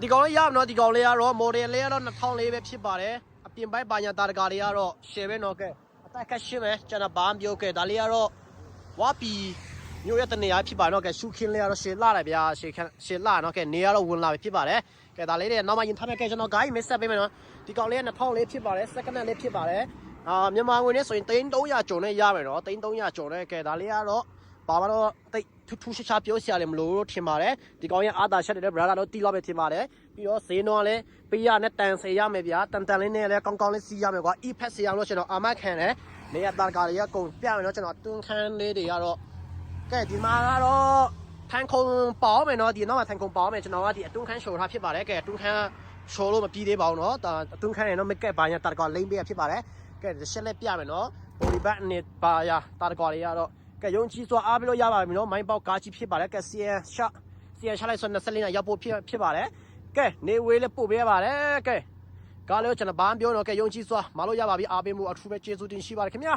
ဒီကောင်လေးရမနော်ဒီကောင်လေးကတော့ model လေးကတော့2004ပဲဖြစ်ပါတယ်အပြင်ပိုင်းဘာညာတာတကာလေးကတော့ရှယ်ပဲနော်ကဲအသက်ကရှင်းမယ်ကျွန်တော်ဘာမှပြောခဲ့ဒါလေးကတော့ဝါပီမျိုးရတဲ့နေရာဖြစ်ပါတော့ကဲရှုခင်းလေးကတော့ရှယ်လာတယ်ဗျာရှယ်လာနော်ကဲနေရာတော့ဝင်လာပြီဖြစ်ပါတယ်ကဲဒါလေးတွေနောက်မှရင်ထားမယ်ကဲကျွန်တော် guide မစ်ဆက်ပေးမယ်နော်ဒီကောင်လေးက2004ဖြစ်ပါတယ် second hand လေးဖြစ်ပါတယ်မြန်မာငွေနဲ့ဆိုရင်300ကျော်နဲ့ရမယ်နော်300ကျော်နဲ့ကဲဒါလေးကတော့ဘာမှတော့တိတ်ထူးခြားပြောစရာလည်းမလိုလို့ထင်ပါတယ်ဒီကောင်ရဲ့အာသာချက်တဲ့ brand ကတော့တီးလောက်ပဲထင်ပါတယ်ပြီးတော့ဈေးနှုန်းလည်းပေးရနဲ့တန်စေရမယ်ဗျာတန်လေးနဲ့လည်းကောင်းကောင်းလေးစီးရမယ်ကွာ e-pass စီးရလို့ကျွန်တော်အာမခံတယ်နေရာတာကာတွေကကုန်ပြမယ်နော်ကျွန်တော်တွန်းခန်းလေးတွေကတော့ကဲဒီမှာကတော့ထန်ခုံပေါမယ်နော်ဒီနောက်မှာထန်ခုံပေါမယ်ကျွန်တော်ကဒီအတွန်းခန်းရှိုးထားဖြစ်ပါတယ်ကဲအတွန်းခန်းရှိုးလို့မပြီးသေးပါဘူးနော်ဒါအတွန်းခန်းနဲ့နော်မကက်ဘာညာတာကာလိမ့်ပေးဖြစ်ပါတယ်ကဲရှက်လက်ပြမယ်နော်ပိုလီဘတ်နဲ့ပါရတာကာတွေကတော့ကဲယုံကြည်စွာအားပေးလို့ရပါပြီနော်မိုင်းပေါက်ကားကြီးဖြစ်ပါတယ်ကဲစီယန်ရှာလိုက်ဆို24နဲ့ရောက်ဖို့ဖြစ်ပါတယ်ကဲနေဝေးလေးပို့ပေးရပါတယ်ကဲကားလေးကိုကျွန်တော်ဘာမှပြောတော့ကဲယုံကြည်စွာမလို့ရပါပြီအားပေးမှုအထူးပဲကျေးဇူးတင်ရှိပါတယ်ခင်ဗျာ